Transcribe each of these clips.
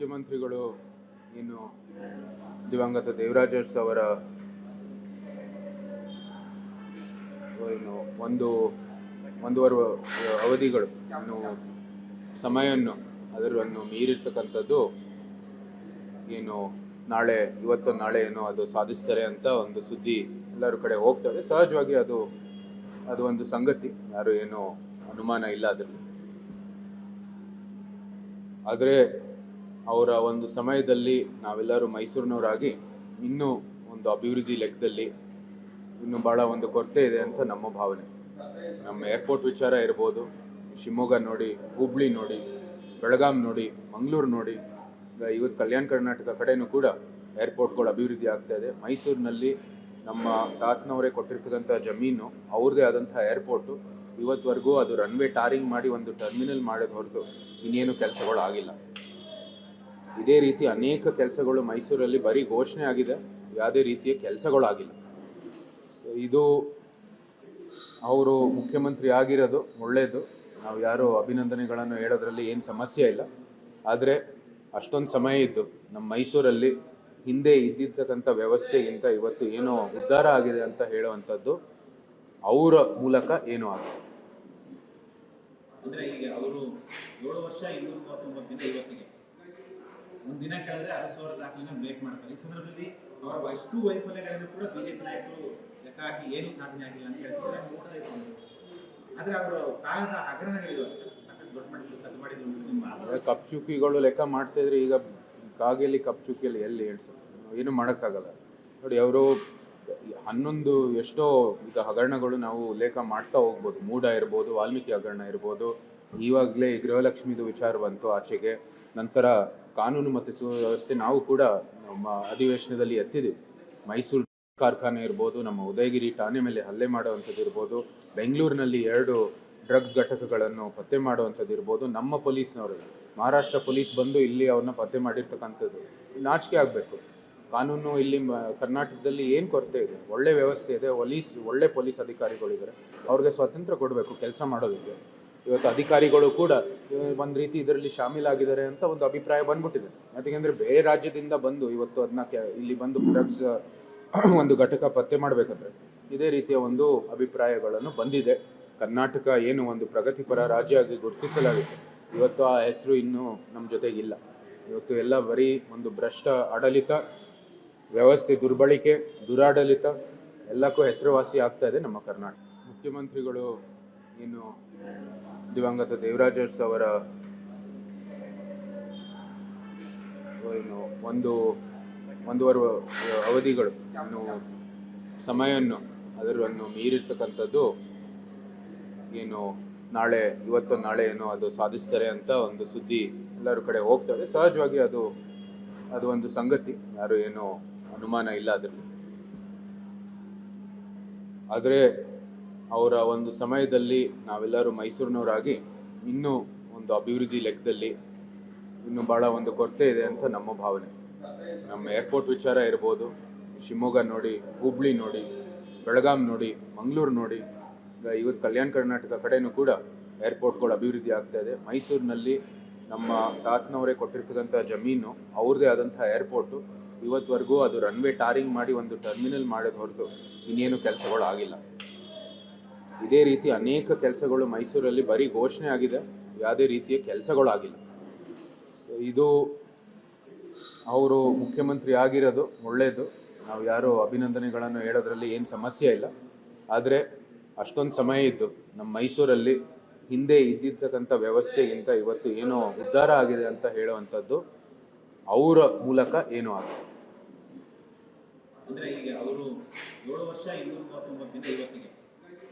ಮುಖ್ಯಮಂತ್ರಿಗಳು ಇನ್ನು ದಿವಂಗತ ದೇವರಾಜ ಅರಸು ಅವರ ಏನು ಒಂದೂವರೆ ಅವಧಿಗಳು ಇನ್ನು ಸಮಯವನ್ನು ಅದರನ್ನು ಮೀರಿರ್ತಕ್ಕಂಥದ್ದು ಏನು ಇವತ್ತು ನಾಳೆ ಏನೋ ಅದು ಸಾಧಿಸ್ತಾರೆ ಅಂತ ಒಂದು ಸುದ್ದಿ ಎಲ್ಲರ ಕಡೆ ಹೋಗ್ತದೆ. ಸಹಜವಾಗಿ ಅದು ಒಂದು ಸಂಗತಿ, ಯಾರು ಏನೋ ಅನುಮಾನ ಇಲ್ಲ ಅದರಲ್ಲಿ. ಆದರೆ ಅವರ ಒಂದು ಸಮಯದಲ್ಲಿ ನಾವೆಲ್ಲರೂ ಮೈಸೂರಿನವರಾಗಿ ಇನ್ನೂ ಒಂದು ಅಭಿವೃದ್ಧಿ ಲೆಕ್ಕದಲ್ಲಿ ಇನ್ನೂ ಭಾಳ ಒಂದು ಕೊರತೆ ಇದೆ ಅಂತ ನಮ್ಮ ಭಾವನೆ. ನಮ್ಮ ಏರ್ಪೋರ್ಟ್ ವಿಚಾರ ಇರ್ಬೋದು, ಶಿವಮೊಗ್ಗ ನೋಡಿ, ಹುಬ್ಳಿ ನೋಡಿ, ಬೆಳಗಾಂ ನೋಡಿ, ಮಂಗಳೂರು ನೋಡಿ, ಇವತ್ತು ಕಲ್ಯಾಣ ಕರ್ನಾಟಕ ಕಡೆಯೂ ಕೂಡ ಏರ್ಪೋರ್ಟ್ಗಳು ಅಭಿವೃದ್ಧಿ ಆಗ್ತಾ ಇದೆ. ಮೈಸೂರಿನಲ್ಲಿ ನಮ್ಮ ತಾತನವರೇ ಕೊಟ್ಟಿರ್ತಕ್ಕಂಥ ಜಮೀನು, ಅವ್ರದ್ದೇ ಆದಂಥ ಏರ್ಪೋರ್ಟು, ಇವತ್ತುವರೆಗೂ ಅದು ರನ್ವೇ ಟಾರಿಂಗ್ ಮಾಡಿ ಒಂದು ಟರ್ಮಿನಲ್ ಮಾಡೋದು ಹೊರತು ಇನ್ನೇನು ಕೆಲಸಗಳು ಆಗಿಲ್ಲ. ಇದೇ ರೀತಿ ಅನೇಕ ಕೆಲಸಗಳು ಮೈಸೂರಲ್ಲಿ ಬರೀ ಘೋಷಣೆ ಆಗಿದೆ, ಯಾವುದೇ ರೀತಿಯ ಕೆಲಸಗಳು ಆಗಿಲ್ಲ. ಸೊ ಇದು ಅವರು ಮುಖ್ಯಮಂತ್ರಿ ಆಗಿರೋದು ಒಳ್ಳೆಯದು, ನಾವು ಯಾರು ಅಭಿನಂದನೆಗಳನ್ನು ಹೇಳೋದ್ರಲ್ಲಿ ಏನು ಸಮಸ್ಯೆ ಇಲ್ಲ. ಆದರೆ ಅಷ್ಟೊಂದು ಸಮಯ ಇದ್ದು ನಮ್ಮ ಮೈಸೂರಲ್ಲಿ ಹಿಂದೆ ಇದ್ದಿರ್ತಕ್ಕಂಥ ವ್ಯವಸ್ಥೆಗಿಂತ ಇವತ್ತು ಏನೋ ಉದ್ಧಾರ ಆಗಿದೆ ಅಂತ ಹೇಳುವಂಥದ್ದು ಅವರ ಮೂಲಕ ಏನೂ ಆಗಿದೆ. ಅಂದರೆ ಈಗ ಅವರು 7 ವರ್ಷ 239 ದಿನ ಇವತ್ತಿಗೆ ಒಂದಿನ ಕಳೆದ್ರೆ ಅರಸವರ ದಾಖಲೆನ ಬ್ರೇಕ್ ಮಾಡ್ತಾರೆ. ಈ ಸಂದರ್ಭದಲ್ಲಿ ಅವರ ಎಷ್ಟು ವೈಫಲ್ಯಗಳನ್ನು ಕೂಡ ಬಿಜೆಪಿ ನಾಯಕರು ಲೆಕ್ಕ ಹಾಕಿ ಏನು ಸಾಧನೆ ಆಗಿಲ್ಲ ಅಂತ ಹೇಳ್ತಾರೆ. ಆದರೆ ಅವರು ಕಾಲದ ಹಗರಣಗಳಿವೆ, ಸಾಕಷ್ಟು ದೊಡ್ಡ ಮಟ್ಟದಲ್ಲಿ ಸದ್ದು ಮಾಡಿದ್ರು. ನಿಮ್ಮ ಕಪ್ಚುಕ್ಕಿಗಳು ಲೆಕ್ಕ ಮಾಡ್ತಾಯಿದ್ರೆ ಈಗ ಕಾಗೆಯಲ್ಲಿ ಕಪ್ಚುಕ್ಕಿಯಲ್ಲಿ ಎಲ್ಲಿ ಹೇಳ್ಸೋದು, ಏನು ಮಾಡೋಕ್ಕಾಗಲ್ಲ. ನೋಡಿ, ಅವರು 11 ಎಷ್ಟೋ ಈಗ ಹಗರಣಗಳು ನಾವು ಉಲ್ಲೇಖ ಮಾಡ್ತಾ ಹೋಗ್ಬೋದು. ಮೂಡ ಇರ್ಬೋದು, ವಾಲ್ಮೀಕಿ ಹಗರಣ ಇರ್ಬೋದು, ಇವಾಗಲೇ ಗೃಹಲಕ್ಷ್ಮಿದು ವಿಚಾರ ಬಂತು ಆಚೆಗೆ. ನಂತರ ಕಾನೂನು ಮತ್ತು ಸುವ್ಯವಸ್ಥೆ ನಾವು ಕೂಡ ನಮ್ಮ ಅಧಿವೇಶನದಲ್ಲಿ ಎತ್ತಿದ್ದೀವಿ. ಮೈಸೂರು ಕಾರ್ಖಾನೆ ಇರ್ಬೋದು, ನಮ್ಮ ಉದಯಗಿರಿ ಠಾಣೆ ಮೇಲೆ ಹಲ್ಲೆ ಮಾಡುವಂಥದ್ದು ಇರ್ಬೋದು, ಬೆಂಗಳೂರಿನಲ್ಲಿ 2 ಡ್ರಗ್ಸ್ ಘಟಕಗಳನ್ನು ಪತ್ತೆ ಮಾಡುವಂಥದ್ದು ಇರ್ಬೋದು, ನಮ್ಮ ಪೊಲೀಸ್ನವರು ಮಹಾರಾಷ್ಟ್ರ ಪೊಲೀಸ್ ಬಂದು ಇಲ್ಲಿ ಅವ್ರನ್ನ ಪತ್ತೆ ಮಾಡಿರ್ತಕ್ಕಂಥದ್ದು. ನಾಚಿಕೆ ಆಗಬೇಕು. ಕಾನೂನು ಇಲ್ಲಿ ಕರ್ನಾಟಕದಲ್ಲಿ ಏನು ಕೊರತೆ ಇದೆ? ಒಳ್ಳೆ ವ್ಯವಸ್ಥೆ ಇದೆ, ಒಳ್ಳೆ ಪೊಲೀಸ್ ಅಧಿಕಾರಿಗಳಿದ್ದಾರೆ, ಅವ್ರಿಗೆ ಸ್ವಾತಂತ್ರ್ಯ ಕೊಡಬೇಕು ಕೆಲಸ ಮಾಡೋದಕ್ಕೆ. ಇವತ್ತು ಅಧಿಕಾರಿಗಳು ಕೂಡ ಒಂದು ರೀತಿ ಇದರಲ್ಲಿ ಶಾಮೀಲಾಗಿದ್ದಾರೆ ಅಂತ ಒಂದು ಅಭಿಪ್ರಾಯ ಬಂದ್ಬಿಟ್ಟಿದೆ. ಯಾಕೆಂದರೆ ಬೇರೆ ರಾಜ್ಯದಿಂದ ಬಂದು ಇವತ್ತು ಅದನ್ನ ಇಲ್ಲಿ ಬಂದು ಡ್ರಗ್ಸ್ ಒಂದು ಘಟಕ ಪತ್ತೆ ಮಾಡಬೇಕಂದ್ರೆ ಇದೇ ರೀತಿಯ ಒಂದು ಅಭಿಪ್ರಾಯಗಳನ್ನು ಬಂದಿದೆ. ಕರ್ನಾಟಕ ಏನು ಒಂದು ಪ್ರಗತಿಪರ ರಾಜ್ಯ ಆಗಿ ಗುರುತಿಸಲಾಗಿದೆ, ಇವತ್ತು ಆ ಹೆಸರು ಇನ್ನೂ ನಮ್ಮ ಜೊತೆಗಿಲ್ಲ. ಇವತ್ತು ಎಲ್ಲ ಬರೀ ಒಂದು ಭ್ರಷ್ಟ ಆಡಳಿತ, ವ್ಯವಸ್ಥೆ ದುರ್ಬಳಕೆ, ದುರಾಡಳಿತ ಎಲ್ಲಕ್ಕೂ ಹೆಸರುವಾಸಿ ಆಗ್ತಾ ಇದೆ ನಮ್ಮ ಕರ್ನಾಟಕ. ಮುಖ್ಯಮಂತ್ರಿಗಳು ಇನ್ನು ದಿವಂಗತ ದೇವರಾಜ ಅರಸು ಅವರ ಏನು ಒಂದೂವರೆ ಅವಧಿಗಳು ಇನ್ನು ಸಮಯವನ್ನು ಅದರನ್ನು ಮೀರಿರ್ತಕ್ಕಂಥದ್ದು ಏನು ಇವತ್ತು ನಾಳೆ ಏನೋ ಅದು ಸಾಧಿಸ್ತಾರೆ ಅಂತ ಒಂದು ಸುದ್ದಿ ಎಲ್ಲರ ಕಡೆ ಹೋಗ್ತದೆ. ಸಹಜವಾಗಿ ಅದು ಒಂದು ಸಂಗತಿ, ಯಾರು ಏನೋ ಅನುಮಾನ ಇಲ್ಲ ಅದರಲ್ಲಿ. ಆದರೆ ಅವರ ಒಂದು ಸಮಯದಲ್ಲಿ ನಾವೆಲ್ಲರೂ ಮೈಸೂರಿನವರಾಗಿ ಇನ್ನೂ ಒಂದು ಅಭಿವೃದ್ಧಿ ಲೆಕ್ಕದಲ್ಲಿ ಇನ್ನೂ ಭಾಳ ಒಂದು ಕೊರತೆ ಇದೆ ಅಂತ ನಮ್ಮ ಭಾವನೆ. ನಮ್ಮ ಏರ್ಪೋರ್ಟ್ ವಿಚಾರ ಇರ್ಬೋದು, ಶಿವಮೊಗ್ಗ ನೋಡಿ, ಹುಬ್ಳಿ ನೋಡಿ, ಬೆಳಗಾಂ ನೋಡಿ, ಮಂಗಳೂರು ನೋಡಿ, ಇವತ್ತು ಕಲ್ಯಾಣ ಕರ್ನಾಟಕ ಕಡೆಯೂ ಕೂಡ ಏರ್ಪೋರ್ಟ್ಗಳು ಅಭಿವೃದ್ಧಿ ಆಗ್ತಾ ಇದೆ. ಮೈಸೂರಿನಲ್ಲಿ ನಮ್ಮ ತಾತನವರೇ ಕೊಟ್ಟಿರ್ತಕ್ಕಂಥ ಜಮೀನು, ಅವ್ರದ್ದೇ ಆದಂಥ ಏರ್ಪೋರ್ಟು, ಇವತ್ತುವರೆಗೂ ಅದು ರನ್ವೇ ಟಾರಿಂಗ್ ಮಾಡಿ ಒಂದು ಟರ್ಮಿನಲ್ ಮಾಡೋದು ಹೊರತು ಇನ್ನೇನು ಕೆಲಸಗಳು ಆಗಿಲ್ಲ. ಇದೇ ರೀತಿ ಅನೇಕ ಕೆಲಸಗಳು ಮೈಸೂರಲ್ಲಿ ಬರೀ ಘೋಷಣೆ ಆಗಿದೆ, ಯಾವುದೇ ರೀತಿಯ ಕೆಲಸಗಳು ಆಗಿಲ್ಲ. ಸೊ ಇದು ಅವರು ಮುಖ್ಯಮಂತ್ರಿ ಆಗಿರೋದು ಒಳ್ಳೆಯದು, ನಾವು ಯಾರು ಅಭಿನಂದನೆಗಳನ್ನು ಹೇಳೋದ್ರಲ್ಲಿ ಏನು ಸಮಸ್ಯೆ ಇಲ್ಲ. ಆದರೆ ಅಷ್ಟೊಂದು ಸಮಯ ಇದ್ದು ನಮ್ಮ ಮೈಸೂರಲ್ಲಿ ಹಿಂದೆ ಇದ್ದಿರ್ತಕ್ಕಂಥ ವ್ಯವಸ್ಥೆಗಿಂತ ಇವತ್ತು ಏನೋ ಉದ್ಧಾರ ಆಗಿದೆ ಅಂತ ಹೇಳುವಂಥದ್ದು ಅವರ ಮೂಲಕ ಏನೂ ಆಗಿದೆ. ಅಂದರೆ ಈಗ ಅವರು 7 ವರ್ಷ 239 ದಿನ ಇವತ್ತಿಗೆ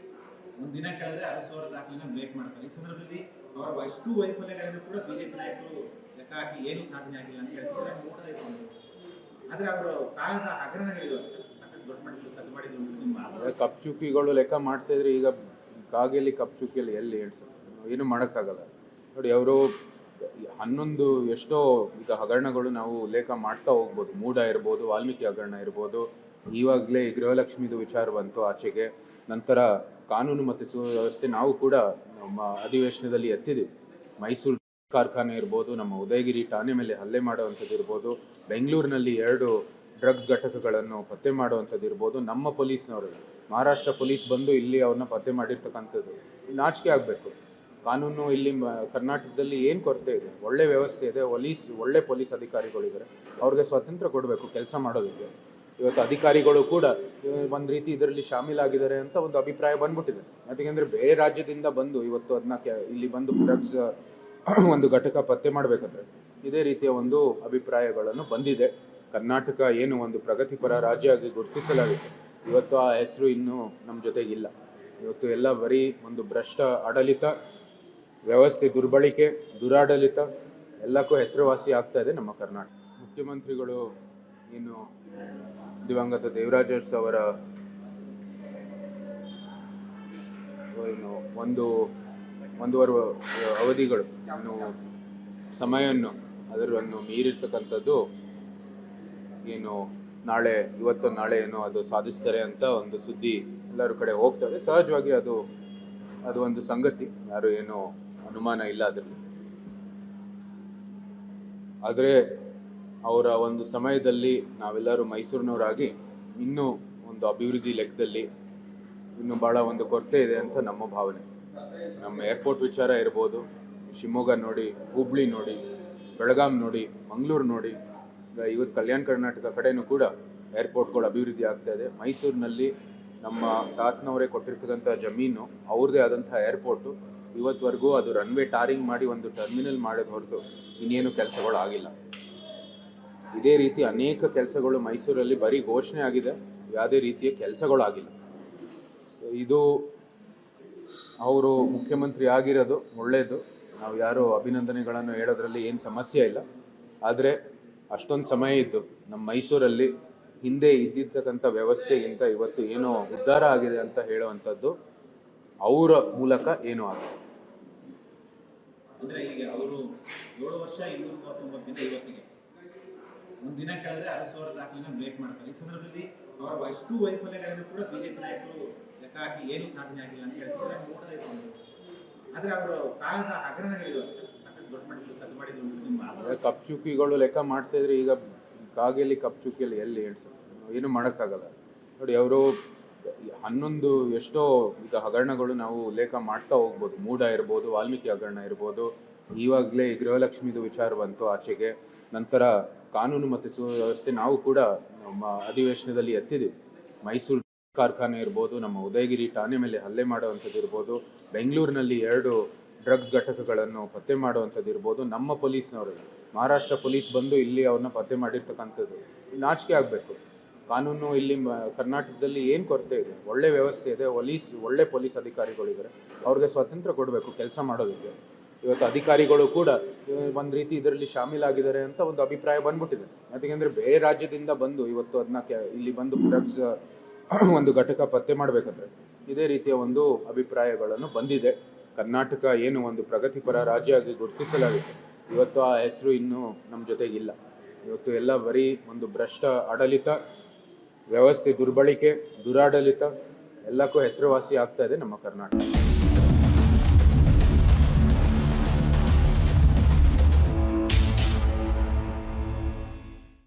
ಒಂದಿನ ಕಳೆದ್ರೆ ಅರಸವರ ದಾಖಲೆನ ಬ್ರೇಕ್ ಮಾಡ್ತಾರೆ. ಈ ಸಂದರ್ಭದಲ್ಲಿ ಅವರ ಎಷ್ಟು ವೈಫಲ್ಯಗಳನ್ನು ಕೂಡ ಬಿಜೆಪಿ ನಾಯಕರು ಲೆಕ್ಕ ಹಾಕಿ ಏನು ಸಾಧನೆ ಆಗಿಲ್ಲ ಅಂತ ಹೇಳ್ತಾರೆ. ಆದರೆ ಅವರು ಕಾಲದ ಹಗರಣಗಳಿವೆ, ಸಾಕಷ್ಟು ದೊಡ್ಡ ಮಟ್ಟದಲ್ಲಿ ಸದ್ದು ಮಾಡಿದ್ರು. ನಿಮ್ಮ ಕಪ್ಚುಕ್ಕಿಗಳು ಲೆಕ್ಕ ಮಾಡ್ತಾಯಿದ್ರೆ ಈಗ ಕಾಗೆಯಲ್ಲಿ ಕಪ್ಚುಕ್ಕಿಯಲ್ಲಿ ಎಲ್ಲಿ ಹೇಳ್ಸೋದು, ಏನು ಮಾಡೋಕ್ಕಾಗಲ್ಲ. ನೋಡಿ, ಅವರು 11 ಎಷ್ಟೋ ಈಗ ಹಗರಣಗಳು ನಾವು ಉಲ್ಲೇಖ ಮಾಡ್ತಾ ಹೋಗ್ಬೋದು. ಮೂಡ ಇರ್ಬೋದು, ವಾಲ್ಮೀಕಿ ಹಗರಣ ಇರ್ಬೋದು, ಇವಾಗಲೇ ಗೃಹಲಕ್ಷ್ಮಿದು ವಿಚಾರ ಬಂತು ಆಚೆಗೆ. ನಂತರ ಕಾನೂನು ಮತ್ತು ಸುವ್ಯವಸ್ಥೆ ನಾವು ಕೂಡ ನಮ್ಮ ಅಧಿವೇಶನದಲ್ಲಿ ಎತ್ತಿದ್ದೀವಿ. ಮೈಸೂರು ಕಾರ್ಖಾನೆ ಇರ್ಬೋದು, ನಮ್ಮ ಉದಯಗಿರಿ ಠಾಣೆ ಮೇಲೆ ಹಲ್ಲೆ ಮಾಡುವಂಥದ್ದು ಇರ್ಬೋದು, ಬೆಂಗಳೂರಿನಲ್ಲಿ 2 ಡ್ರಗ್ಸ್ ಘಟಕಗಳನ್ನು ಪತ್ತೆ ಮಾಡುವಂಥದ್ದು ಇರ್ಬೋದು, ನಮ್ಮ ಪೊಲೀಸ್ನವರು ಮಹಾರಾಷ್ಟ್ರ ಪೊಲೀಸ್ ಬಂದು ಇಲ್ಲಿ ಅವ್ರನ್ನ ಪತ್ತೆ ಮಾಡಿರ್ತಕ್ಕಂಥದ್ದು ನಾಚಿಕೆ ಆಗಬೇಕು. ಕಾನೂನು ಇಲ್ಲಿ ಕರ್ನಾಟಕದಲ್ಲಿ ಏನು ಕೊರತೆ ಇದೆ, ಒಳ್ಳೆ ವ್ಯವಸ್ಥೆ ಇದೆ, ಒಳ್ಳೆ ಪೊಲೀಸ್ ಅಧಿಕಾರಿಗಳಿದ್ದಾರೆ, ಅವ್ರಿಗೆ ಸ್ವಾತಂತ್ರ್ಯ ಕೊಡಬೇಕು ಕೆಲಸ ಮಾಡೋದಕ್ಕೆ. ಇವತ್ತು ಅಧಿಕಾರಿಗಳು ಕೂಡ ಒಂದು ರೀತಿ ಇದರಲ್ಲಿ ಶಾಮೀಲಾಗಿದ್ದಾರೆ ಅಂತ ಒಂದು ಅಭಿಪ್ರಾಯ ಬಂದ್ಬಿಟ್ಟಿದೆ. ಯಾಕೆಂದರೆ ಬೇರೆ ರಾಜ್ಯದಿಂದ ಬಂದು ಇವತ್ತು ಅದನ್ನ ಇಲ್ಲಿ ಬಂದು ಡ್ರಗ್ಸ್ ಒಂದು ಘಟಕ ಪತ್ತೆ ಮಾಡಬೇಕಾದ್ರೆ ಇದೇ ರೀತಿಯ ಒಂದು ಅಭಿಪ್ರಾಯಗಳನ್ನು ಬಂದಿದೆ. ಕರ್ನಾಟಕ ಏನು ಒಂದು ಪ್ರಗತಿಪರ ರಾಜ್ಯ ಆಗಿ ಗುರುತಿಸಲಾಗಿದೆ, ಇವತ್ತು ಆ ಹೆಸರು ಇನ್ನೂ ನಮ್ಮ ಜೊತೆಗಿಲ್ಲ. ಇವತ್ತು ಎಲ್ಲ ಬರೀ ಒಂದು ಭ್ರಷ್ಟ ಆಡಳಿತ, ವ್ಯವಸ್ಥೆ ದುರ್ಬಳಕೆ, ದುರಾಡಳಿತ ಎಲ್ಲಕ್ಕೂ ಹೆಸರುವಾಸಿ ಆಗ್ತಾ ಇದೆ ನಮ್ಮ ಕರ್ನಾಟಕ. ಮುಖ್ಯಮಂತ್ರಿಗಳು ಇನ್ನು ದಿವಂಗತ ದೇವರಾಜ ಅರಸು ಅವರ ಒಂದೂವರೆ ಅವಧಿಗಳು ಇನ್ನು ಸಮಯವನ್ನು ಅದರನ್ನು ಮೀರಿರ್ತಕ್ಕಂಥದ್ದು ಏನು ಇವತ್ತು ನಾಳೆ ಏನೋ ಅದು ಸಾಧಿಸ್ತಾರೆ ಅಂತ ಒಂದು ಸುದ್ದಿ ಎಲ್ಲರ ಕಡೆ ಹೋಗ್ತದೆ. ಸಹಜವಾಗಿ ಅದು ಒಂದು ಸಂಗತಿ, ಯಾರು ಏನೋ ಅನುಮಾನ ಇಲ್ಲ ಅದರಲ್ಲಿ. ಆದರೆ ಅವರ ಒಂದು ಸಮಯದಲ್ಲಿ ನಾವೆಲ್ಲರೂ ಮೈಸೂರಿನವರಾಗಿ ಇನ್ನೂ ಒಂದು ಅಭಿವೃದ್ಧಿ ಲೆಕ್ಕದಲ್ಲಿ ಇನ್ನೂ ಭಾಳ ಒಂದು ಕೊರತೆ ಇದೆ ಅಂತ ನಮ್ಮ ಭಾವನೆ. ನಮ್ಮ ಏರ್ಪೋರ್ಟ್ ವಿಚಾರ ಇರ್ಬೋದು, ಶಿವಮೊಗ್ಗ ನೋಡಿ, ಹುಬ್ಳಿ ನೋಡಿ, ಬೆಳಗಾಂ ನೋಡಿ, ಮಂಗಳೂರು ನೋಡಿ, ಇವತ್ತು ಕಲ್ಯಾಣ ಕರ್ನಾಟಕ ಕಡೆಯೂ ಕೂಡ ಏರ್ಪೋರ್ಟ್ಗಳು ಅಭಿವೃದ್ಧಿ ಆಗ್ತಾ ಇದೆ. ಮೈಸೂರಿನಲ್ಲಿ ನಮ್ಮ ತಾತನವರೇ ಕೊಟ್ಟಿರ್ತಕ್ಕಂಥ ಜಮೀನು, ಅವ್ರದ್ದೇ ಆದಂಥ ಏರ್ಪೋರ್ಟು, ಇವತ್ತುವರೆಗೂ ಅದು ರನ್ವೇ ಟಾರಿಂಗ್ ಮಾಡಿ ಒಂದು ಟರ್ಮಿನಲ್ ಮಾಡೋದು ಹೊರತು ಇನ್ನೇನು ಕೆಲಸಗಳು ಆಗಿಲ್ಲ. ಇದೇ ರೀತಿ ಅನೇಕ ಕೆಲಸಗಳು ಮೈಸೂರಲ್ಲಿ ಬರೀ ಘೋಷಣೆ ಆಗಿದೆ, ಯಾವುದೇ ರೀತಿಯ ಕೆಲಸಗಳು ಆಗಿಲ್ಲ. ಸೊ ಇದು ಅವರು ಮುಖ್ಯಮಂತ್ರಿ ಆಗಿರೋದು ಒಳ್ಳೆಯದು, ನಾವು ಯಾರು ಅಭಿನಂದನೆಗಳನ್ನು ಹೇಳೋದ್ರಲ್ಲಿ ಏನು ಸಮಸ್ಯೆ ಇಲ್ಲ. ಆದರೆ ಅಷ್ಟೊಂದು ಸಮಯ ಇದ್ದು ನಮ್ಮ ಮೈಸೂರಲ್ಲಿ ಹಿಂದೆ ಇದ್ದಿರ್ತಕ್ಕಂಥ ವ್ಯವಸ್ಥೆಗಿಂತ ಇವತ್ತು ಏನೋ ಉದ್ಧಾರ ಆಗಿದೆ ಅಂತ ಹೇಳುವಂಥದ್ದು ಅವರ ಮೂಲಕ ಏನೂ ಆಗಿದೆ. ಅಂದರೆ ಈಗ ಅವರು 7 ವರ್ಷ 239 ದಿನ ಇವತ್ತಿಗೆ ಒಂದು ದಿನ ಕಳೆದ್ರೆ ಅರಸವರ ದಾಖಲೆನ ಬ್ರೇಕ್ ಮಾಡ್ತಾರೆ. ಈ ಸಂದರ್ಭದಲ್ಲಿ ಅವರ ಅಷ್ಟು ವೈಫಲ್ಯಗಳನ್ನು ಕೂಡ ಬಿಜೆಪಿ ನಾಯಕರು ಲೆಕ್ಕ ಹಾಕಿ ಏನು ಸಾಧನೆ ಆಗಿಲ್ಲ ಅಂತ ಹೇಳ್ತಾರೆ. ಆದರೆ ಅವರು ಕಾಲದ ಹಗರಣಗಳಿವೆ, ಸಾಕಷ್ಟು ದೊಡ್ಡ ಮಟ್ಟದಲ್ಲಿ ಸದ್ದು ಮಾಡಿದ್ರು. ಕಪ್ಚುಕಿಗಳು ಲೆಕ್ಕ ಮಾಡ್ತಾ ಇದ್ರೆ ಈಗ ಕಾಗೆಯಲ್ಲಿ ಕಪ್ಚುಕಿಯಲ್ಲಿ ಎಲ್ಲಿ ಹೇಳ್ಸೋದು, ಏನು ಮಾಡೋಕ್ಕಾಗಲ್ಲ. ನೋಡಿ, ಅವರು 11 ಎಷ್ಟೋ ಈಗ ಹಗರಣಗಳು ನಾವು ಉಲ್ಲೇಖ ಮಾಡ್ತಾ ಹೋಗ್ಬೋದು. ಮೂಡ ಇರ್ಬೋದು, ವಾಲ್ಮೀಕಿ ಹಗರಣ ಇರ್ಬೋದು, ಇವಾಗಲೇ ಗೃಹಲಕ್ಷ್ಮಿದು ವಿಚಾರ ಬಂತು ಆಚೆಗೆ. ನಂತರ ಕಾನೂನು ಮತ್ತು ಸುವ್ಯವಸ್ಥೆ ನಾವು ಕೂಡ ನಮ್ಮ ಅಧಿವೇಶನದಲ್ಲಿ ಎತ್ತಿದ್ದೀವಿ. ಮೈಸೂರು ಕಾರ್ಖಾನೆ ಇರ್ಬೋದು, ನಮ್ಮ ಉದಯಗಿರಿ ಠಾಣೆ ಮೇಲೆ ಹಲ್ಲೆ ಮಾಡುವಂಥದ್ದು ಇರ್ಬೋದು, ಬೆಂಗಳೂರಿನಲ್ಲಿ 2 ಡ್ರಗ್ಸ್ ಘಟಕಗಳನ್ನು ಪತ್ತೆ ಮಾಡುವಂಥದ್ದು ಇರ್ಬೋದು, ನಮ್ಮ ಪೊಲೀಸ್ನವರು ಮಹಾರಾಷ್ಟ್ರ ಪೊಲೀಸ್ ಬಂದು ಇಲ್ಲಿ ಅವ್ರನ್ನ ಪತ್ತೆ ಮಾಡಿರ್ತಕ್ಕಂಥದ್ದು ನಾಚಿಕೆ ಆಗಬೇಕು. ಕಾನೂನು ಇಲ್ಲಿ ಕರ್ನಾಟಕದಲ್ಲಿ ಏನು ಕೊರತೆ ಇದೆ, ಒಳ್ಳೆ ವ್ಯವಸ್ಥೆ ಇದೆ, ಒಳ್ಳೆ ಪೊಲೀಸ್ ಅಧಿಕಾರಿಗಳಿದ್ದಾರೆ, ಅವ್ರಿಗೆ ಸ್ವಾತಂತ್ರ್ಯ ಕೊಡಬೇಕು ಕೆಲಸ ಮಾಡೋದಕ್ಕೆ. ಇವತ್ತು ಅಧಿಕಾರಿಗಳು ಕೂಡ ಒಂದು ರೀತಿ ಇದರಲ್ಲಿ ಶಾಮೀಲಾಗಿದ್ದಾರೆ ಅಂತ ಒಂದು ಅಭಿಪ್ರಾಯ ಬಂದ್ಬಿಟ್ಟಿದೆ. ಯಾಕೆಂದರೆ ಬೇರೆ ರಾಜ್ಯದಿಂದ ಬಂದು ಇವತ್ತು ಅದನ್ನ ಇಲ್ಲಿ ಬಂದು ಡ್ರಗ್ಸ್ ಒಂದು ಘಟಕ ಪತ್ತೆ ಮಾಡಬೇಕಾದ್ರೆ ಇದೇ ರೀತಿಯ ಒಂದು ಅಭಿಪ್ರಾಯಗಳನ್ನು ಬಂದಿದೆ. ಕರ್ನಾಟಕ ಏನು ಒಂದು ಪ್ರಗತಿಪರ ರಾಜ್ಯ ಆಗಿ ಗುರುತಿಸಲಾಗಿದೆ, ಇವತ್ತು ಆ ಹೆಸರು ಇನ್ನೂ ನಮ್ಮ ಜೊತೆಗಿಲ್ಲ. ಇವತ್ತು ಎಲ್ಲ ಬರೀ ಒಂದು ಭ್ರಷ್ಟ ಆಡಳಿತ, ವ್ಯವಸ್ಥೆ ದುರ್ಬಳಕೆ, ದುರಾಡಳಿತ ಎಲ್ಲಕ್ಕೂ ಹೆಸರುವಾಸಿ ಆಗ್ತಾ ಇದೆ ನಮ್ಮ ಕರ್ನಾಟಕ.